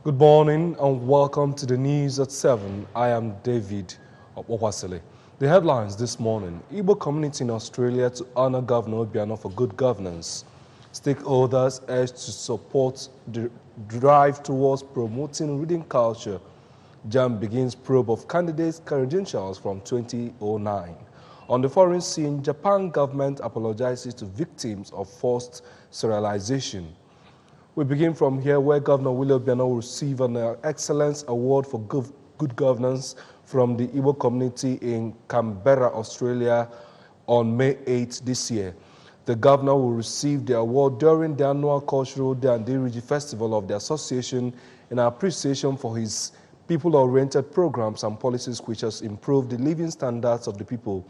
Good morning and welcome to the news at 7. I am David Okwasile. The headlines this morning: Igbo community in Australia to honor Governor Obiano for good governance. Stakeholders urged to support the drive towards promoting reading culture. JAM begins probe of candidates' credentials from 2009. On the foreign scene, Japan government apologizes to victims of forced sterilization. We begin from here, where Governor Willie Obiano will receive an Excellence Award for Good Governance from the Igbo community in Canberra, Australia on May 8 this year. The governor will receive the award during the annual Cultural Day and Diriji Festival of the association in appreciation for his people-oriented programs and policies which has improved the living standards of the people.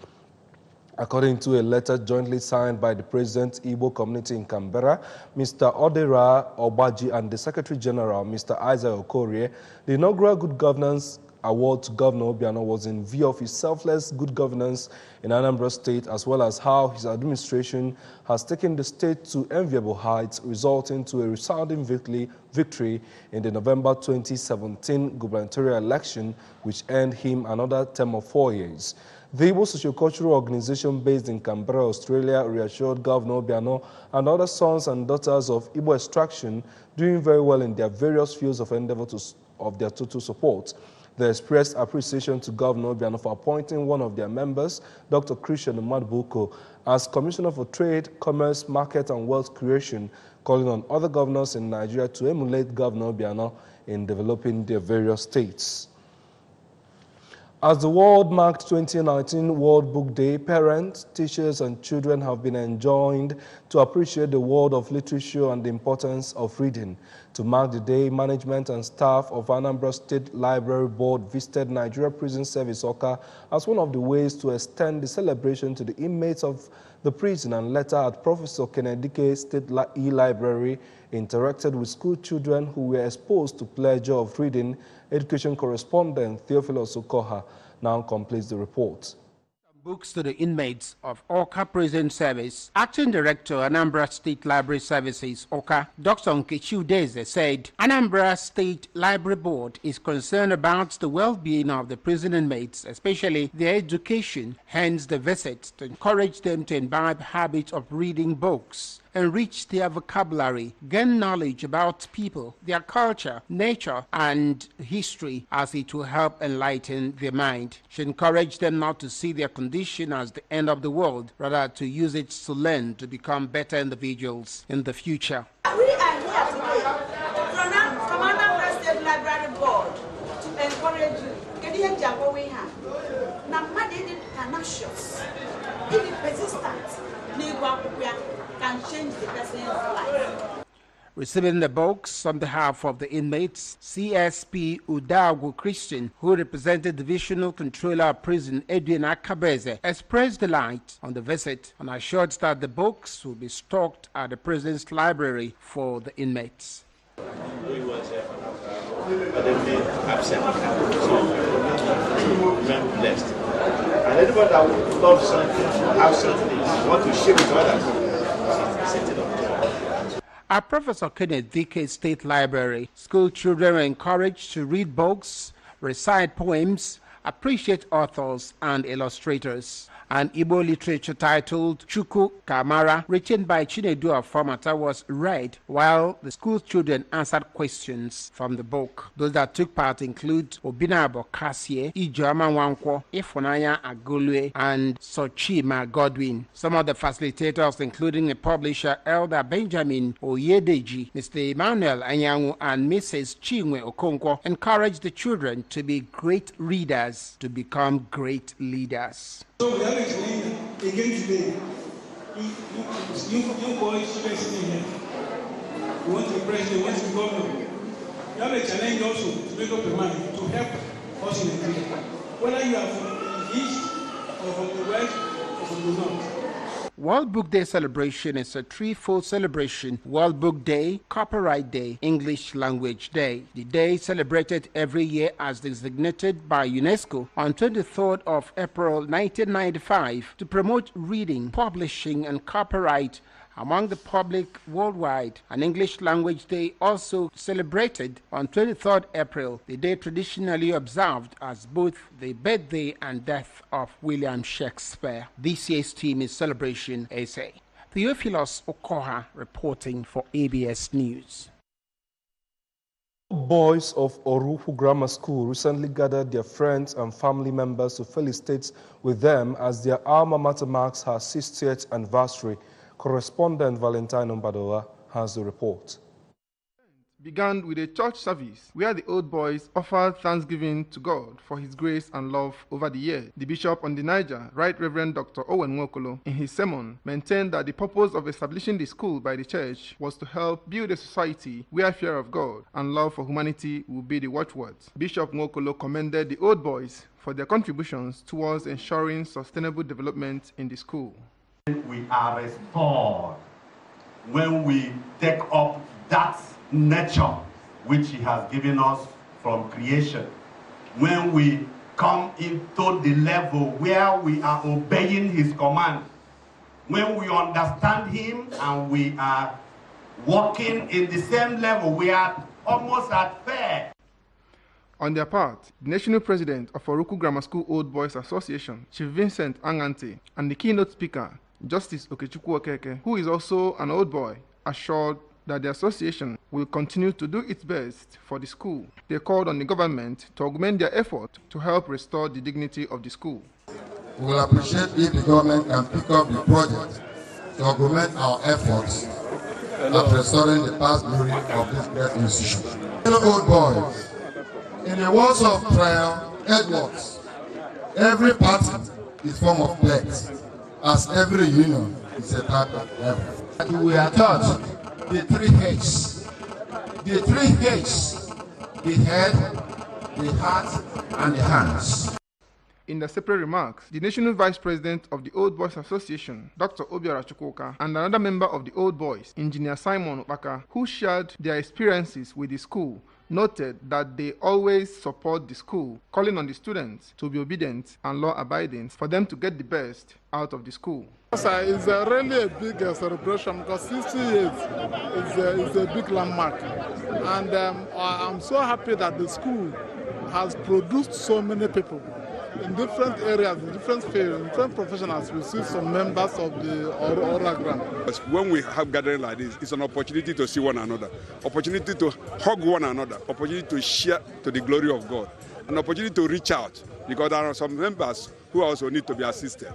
According to a letter jointly signed by the President, Igbo Community in Canberra, Mr. Odera Obaji, and the Secretary General, Mr. Isaac Okorie, the inaugural Good Governance Award to Governor Obiano was in view of his selfless good governance in Anambra State, as well as how his administration has taken the state to enviable heights, resulting to a resounding victory in the November 2017 gubernatorial election, which earned him another term of 4 years. The Igbo Sociocultural Organization based in Canberra, Australia, reassured Governor Obiano and other sons and daughters of Igbo extraction doing very well in their various fields of endeavor of their total support. They expressed appreciation to Governor Obiano for appointing one of their members, Dr. Christian Madbuko, as Commissioner for Trade, Commerce, Market and Wealth Creation, calling on other governors in Nigeria to emulate Governor Obiano in developing their various states. As the world marked 2019 World Book Day, parents, teachers, and children have been enjoined to appreciate the world of literature and the importance of reading. To mark the day, management and staff of Anambra State Library Board visited Nigeria Prison Service Oka as one of the ways to extend the celebration to the inmates of the prison, and later at Professor Kennedy State E-Library interacted with school children who were exposed to pleasure of reading. Education correspondent Theophilus Okoha now completes the report. Books to the inmates of Oka Prison Service. Acting Director, Anambra State Library Services, Oka, Dr. Nkechi Udeze, said Anambra State Library Board is concerned about the well-being of the prison inmates, especially their education, hence the visit to encourage them to imbibe habits of reading books, enrich their vocabulary, gain knowledge about people, their culture, nature, and history, as it will help enlighten their mind. She encouraged them not to see their condition as the end of the world, rather to use it to learn to become better individuals in the future. We are here today from Anambra State Library Board to encourage you. Can change the person's life. Receiving the books on behalf of the inmates, CSP Udagwu Christian, who represented Divisional Controller of Prison Edwin Akabeze, expressed delight on the visit and assured that the books will be stocked at the prison's library for the inmates. He was absent, so remember blessed. And anybody that would love something, have something, want to share with others, At Professor Kenneth Dike State Library, school children are encouraged to read books, recite poems, appreciate authors and illustrators. An Igbo literature titled Chukwu Kamara, written by Chinedu Afamata, was read while the school children answered questions from the book. Those that took part include Obinabo Kasie, Ijeoma Nwankwo, Ifunanya Agolwe, and Sochima Godwin. Some of the facilitators, including the publisher Elder Benjamin Oyedeji, Mr. Emmanuel Anyanwu, and Mrs. Chinwe Okonkwo, encouraged the children to be great readers to become great leaders. So we have a challenge again today. You boys, students in here, you want to be president, you want to be governor. You have a challenge also to make up your mind to help us in the country. Whether you are from the east, or from the west, or from the north. World Book Day celebration is a threefold celebration: World Book Day, Copyright Day, English Language Day. The day is celebrated every year as designated by UNESCO on 23rd of April 1995 to promote reading, publishing, and copyright Among the public worldwide, an English language day also celebrated on 23rd April, the day traditionally observed as both the birthday and death of William Shakespeare. This year's theme is Celebration SA. Theophilus Okoha reporting for ABS News. Boys of Oruhu Grammar School recently gathered their friends and family members to felicitate with them as their alma mater marks her 60th anniversary. Correspondent Valentine Anambra has the report. Began with a church service where the old boys offered thanksgiving to God for his grace and love over the years. The Bishop on the Niger, Right Reverend Dr. Owen Nwokolo, in his sermon, maintained that the purpose of establishing the school by the church was to help build a society where fear of God and love for humanity will be the watchwords. Bishop Nwokolo commended the old boys for their contributions towards ensuring sustainable development in the school. We are restored when we take up that nature which he has given us from creation, when we come into the level where we are obeying his command, when we understand him and we are walking in the same level, we are almost at fair. On their part, the national president of Oruku Grammar School Old Boys Association, Chief Vincent Angante, and the keynote speaker, Justice Okechukwu Okeke, who is also an old boy, assured that the association will continue to do its best for the school. They called on the government to augment their effort to help restore the dignity of the school. We will appreciate if the government can pick up the project to augment our efforts at restoring the past glory of this great institution. Hello, old boys. In the words of Trial Edwards, every party is form of pledge, as every union is a type of level. We are taught the 3 H's. The 3 H's: the head, the heart, and the hands. In their separate remarks, the National Vice President of the Old Boys Association, Dr. Obiora Chukwuka, and another member of the Old Boys, Engineer Simon Okpaka, who shared their experiences with the school, noted that they always support the school, calling on the students to be obedient and law-abiding for them to get the best out of the school. It's really a big celebration because 60 years is a big landmark. And I'm so happy that the school has produced so many people in different areas, in different fields, in different professionals. We see some members of the Oragram. When we have gathering like this, it's an opportunity to see one another, opportunity to hug one another, opportunity to share to the glory of God, an opportunity to reach out because there are some members who also need to be assisted.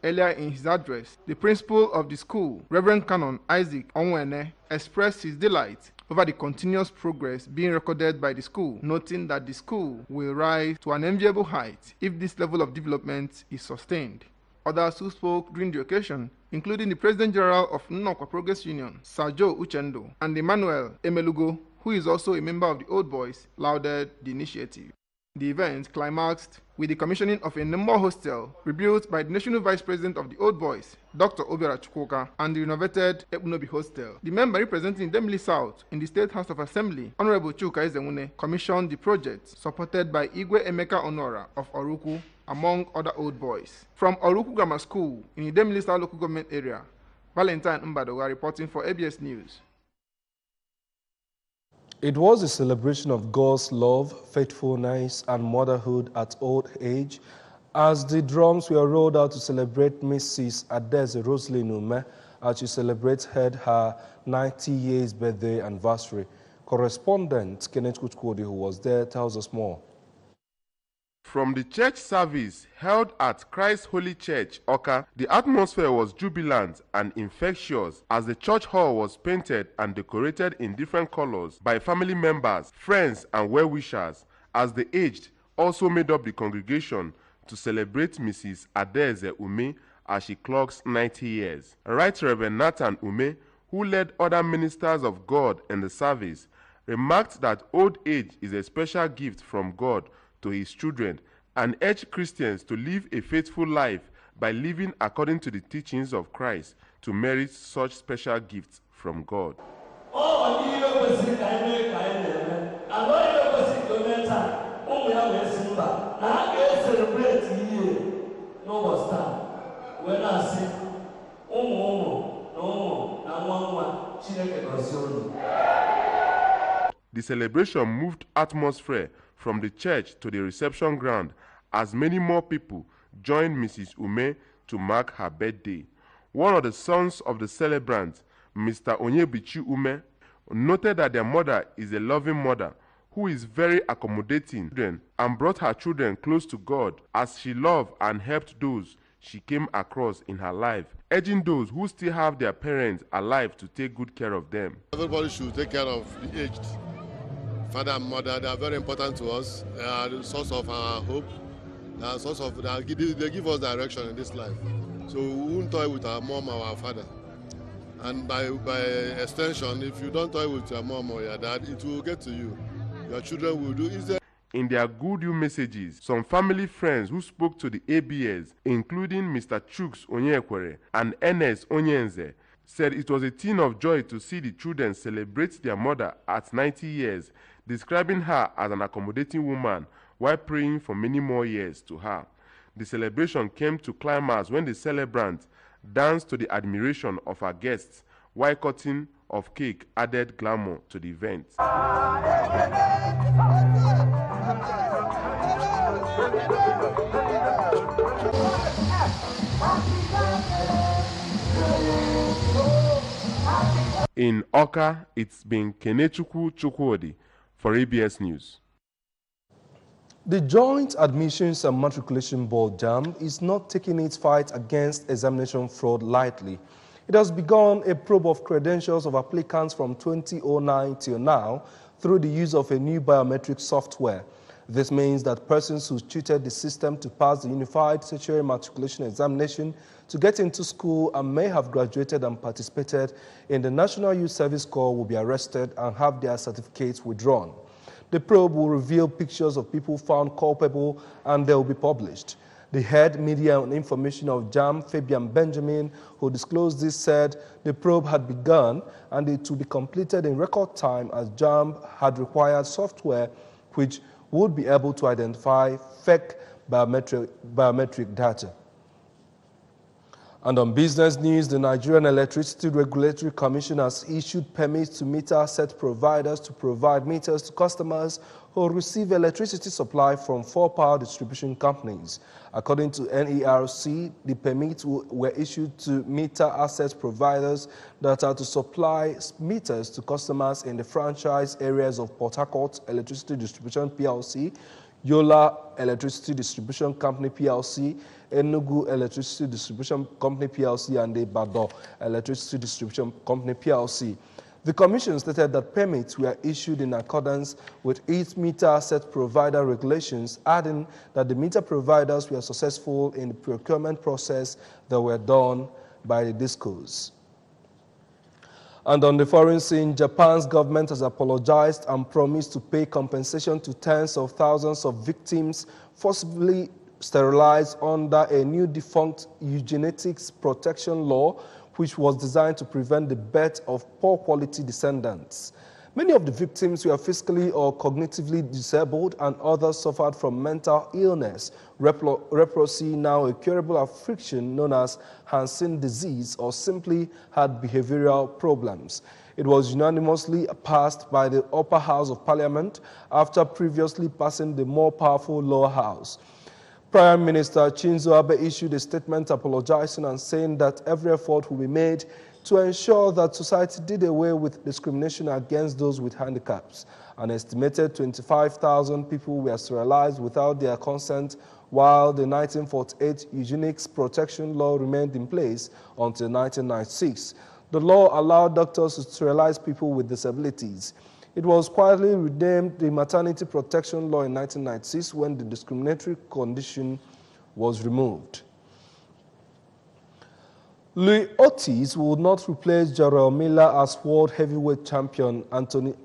Earlier in his address, the principal of the school, Reverend Canon Isaac Onwene, expressed his delight over the continuous progress being recorded by the school, noting that the school will rise to an enviable height if this level of development is sustained. Others who spoke during the occasion, including the President General of Nnokwa Progress Union, Sir Joe Uchendo, and Emmanuel Emelugo, who is also a member of the Old Boys, lauded the initiative. The event climaxed with the commissioning of a number hostel rebuilt by the National Vice President of the Old Boys, Dr. Obiora Chukwuka, and the renovated Ebunobi Hostel. The member representing Demili South in the State House of Assembly, Honorable Chuka Ezewune, commissioned the project, supported by Igwe Emeka Onora of Oruku, among other old boys. From Oruku Grammar School in the Demili South local government area, Valentine Mbadoga reporting for ABS News. It was a celebration of God's love, faithfulness, and motherhood at old age as the drums were rolled out to celebrate Mrs. Adeze Roselyn Ume as she celebrates her 90 years birthday anniversary. Correspondent Kenneth Kuchkodi, who was there, tells us more. From the church service held at Christ Holy Church, Oka, the atmosphere was jubilant and infectious as the church hall was painted and decorated in different colors by family members, friends, and well-wishers, as the aged also made up the congregation to celebrate Mrs. Adeze Ume as she clocks 90 years. Right Reverend Nathan Ume, who led other ministers of God in the service, remarked that old age is a special gift from God to his children and urged Christians to live a faithful life by living according to the teachings of Christ to merit such special gifts from God. When I say, The celebration moved atmosphere from the church to the reception ground as many more people joined Mrs. Ume to mark her birthday. One of the sons of the celebrant, Mr. Onyebichi Ume, noted that their mother is a loving mother who is very accommodating to children and brought her children close to God as she loved and helped those she came across in her life, urging those who still have their parents alive to take good care of them. Everybody should take care of the aged. Father and mother, they are very important to us. They are the source of our hope. They are the source of, they give us direction in this life. So we won't toy with our mom or our father. And by extension, if you don't toy with your mom or your dad, it will get to you. Your children will do it. In their good news messages, some family friends who spoke to the ABS, including Mr. Chuks Onyekwere and Ernest Onyenze, said it was a thing of joy to see the children celebrate their mother at 90 years, describing her as an accommodating woman while praying for many more years to her. The celebration came to climax when the celebrant danced to the admiration of her guests, while cutting of cake added glamour to the event. In Oka, it's been Kenechukwu Chukwudi for ABS News. The Joint Admissions and Matriculation Board, JAMB, is not taking its fight against examination fraud lightly. It has begun a probe of credentials of applicants from 2009 till now through the use of a new biometric software. This means that persons who cheated the system to pass the Unified Tertiary Matriculation Examination to get into school and may have graduated and participated in the National Youth Service Corps will be arrested and have their certificates withdrawn. The probe will reveal pictures of people found culpable and they will be published. The head media and information of JAMB, Fabian Benjamin, who disclosed this, said the probe had begun and it will be completed in record time as JAMB had required software which would be able to identify fake biometric data. And on business news, the Nigerian Electricity Regulatory Commission has issued permits to meter set providers to provide meters to customers who receive electricity supply from 4 power distribution companies. According to NERC, the permits were issued to meter asset providers that are to supply meters to customers in the franchise areas of Port Harcourt Electricity Distribution PLC, Yola Electricity Distribution Company PLC, Enugu Electricity Distribution Company PLC, and Ibadan Electricity Distribution Company PLC. The Commission stated that permits were issued in accordance with its meter asset provider regulations, adding that the meter providers were successful in the procurement process that were done by the DISCOs. And on the foreign scene, Japan's government has apologized and promised to pay compensation to tens of thousands of victims forcibly sterilized under a new defunct eugenetics protection law, which was designed to prevent the birth of poor-quality descendants. Many of the victims were physically or cognitively disabled, and others suffered from mental illness, leprosy, now a curable affliction known as Hansen disease, or simply had behavioral problems. It was unanimously passed by the upper house of parliament after previously passing the more powerful lower house. Prime Minister Shinzo Abe issued a statement apologizing and saying that every effort will be made to ensure that society did away with discrimination against those with handicaps. An estimated 25,000 people were sterilized without their consent, while the 1948 Eugenics Protection Law remained in place until 1996. The law allowed doctors to sterilize people with disabilities. It was quietly renamed the Maternity Protection Law in 1996 when the discriminatory condition was removed. Louis Ortiz will not replace Jarrell Miller as world heavyweight champion Anthony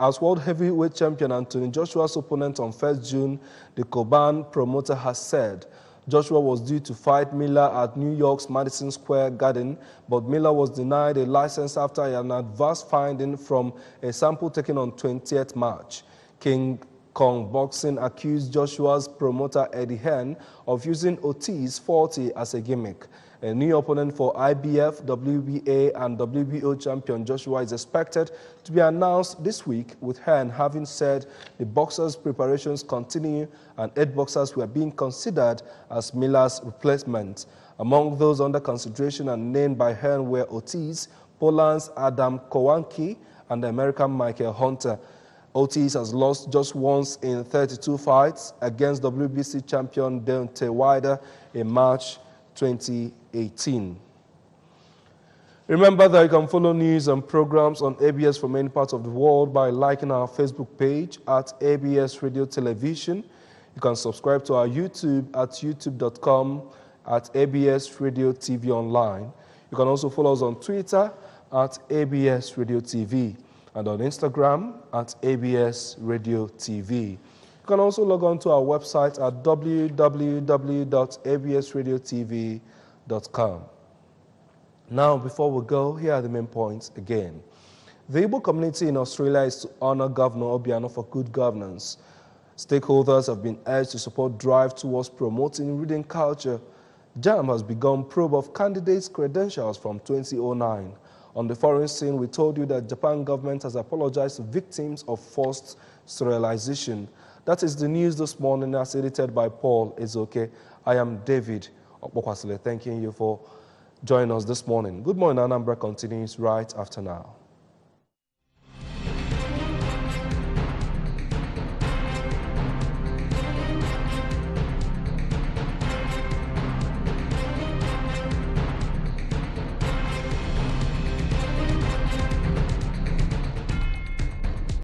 Joshua's opponent on 1st June, the Coban promoter has said. Joshua was due to fight Miller at New York's Madison Square Garden, but Miller was denied a license after an adverse finding from a sample taken on 20th March. King Kong Boxing accused Joshua's promoter Eddie Hearn of using Otis 40 as a gimmick. A new opponent for IBF, WBA and WBO champion Joshua is expected to be announced this week, with Hearn having said the boxers' preparations continue and 8 boxers were being considered as Miller's replacement. Among those under consideration and named by Hearn were Otis, Poland's Adam Kowanki, and the American Michael Hunter. Otis has lost just once in 32 fights against WBC champion Deontay Wilder in March 2018. Remember that you can follow news and programs on ABS from any part of the world by liking our Facebook page at ABS Radio Television. You can subscribe to our YouTube at youtube.com/ABS Radio TV Online. You can also follow us on Twitter at ABS Radio TV and on Instagram at ABS Radio TV. You can also log on to our website at www.absradiotv.com. Now, before we go, here are the main points again. The Igbo community in Australia is to honor Governor Obiano for good governance. Stakeholders have been urged to support drive towards promoting reading culture. JAM has begun probe of candidates' credentials from 2009. On the foreign scene, we told you that Japan government has apologized to victims of forced sterilization. That is the news this morning, as edited by Paul Ezoke. I am David Okpokwasile, thanking you for joining us this morning. Good morning, Anambra continues right after now.